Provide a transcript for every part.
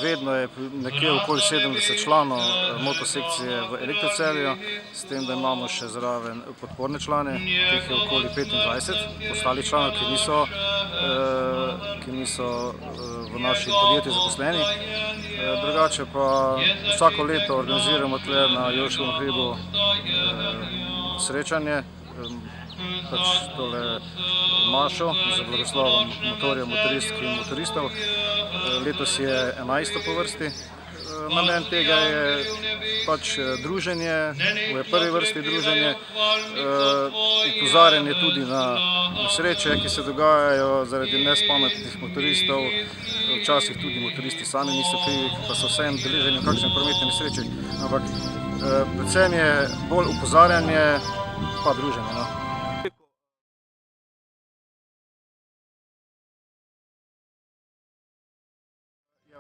vedno je nekje okoli 70 članov motosekcije v Elektrocelju, s tem, da imamo še zraven podporne člane, teh je okoli 25 ostalih članov, ki niso v naših podjetjih zaposleni. Drugače pa vsako leto organiziramo tle na Jožefovem hribu srečanje, pač tole mašo z blagoslovom motorjev, motoristk in motoristov. Letos je 11. po vrsti. Namen tega je pač druženje, v prvi vrsti druženje, opozarjanje tudi na nesreče, ki se dogajajo zaradi nespametnih motoristov. Včasih tudi motoristi sami niso krivi, pa so vseeno udeleženi v kakšni prometni nesreči, ampak predvsem je bolj opozarjanje pa druženje, no.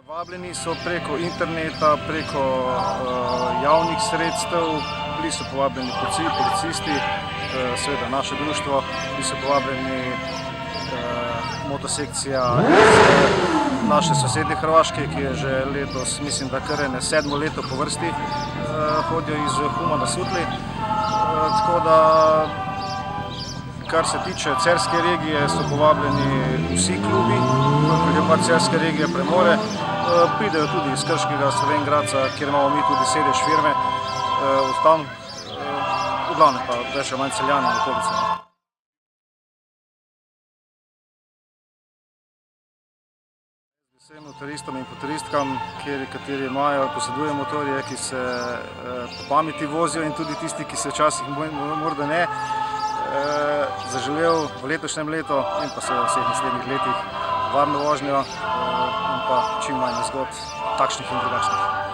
Vabljeni so preko interneta, preko javnih sredstev, bili so povabljeni policisti, seveda naše društvo, bili so povabljeni motosekcija iz naše sosednje Hrvaške, ki je že letos, mislim, da kar 7. leto po vrsti hodijo iz Huma na Sutli. Tako da, kar se tiče Celjske regije, so povabljeni vsi klubi, kot je pa Celjska regija premore. Pridejo tudi iz Krškega, Slovenj Gradca, kjer imamo mi tudi sedež firme, od tam, v glavnem pa več ali manj Celjani in okolice. Vsem motoristom in motoristkam, kateri posedujejo motorje, ki se po pameti vozijo in tudi tisti, ki se včasih morda ne, zaželel v letošnjem letu in pa seveda v vseh naslednjih letih varno vožnjo in pa čim manj nezgod takšnih in drugačnih.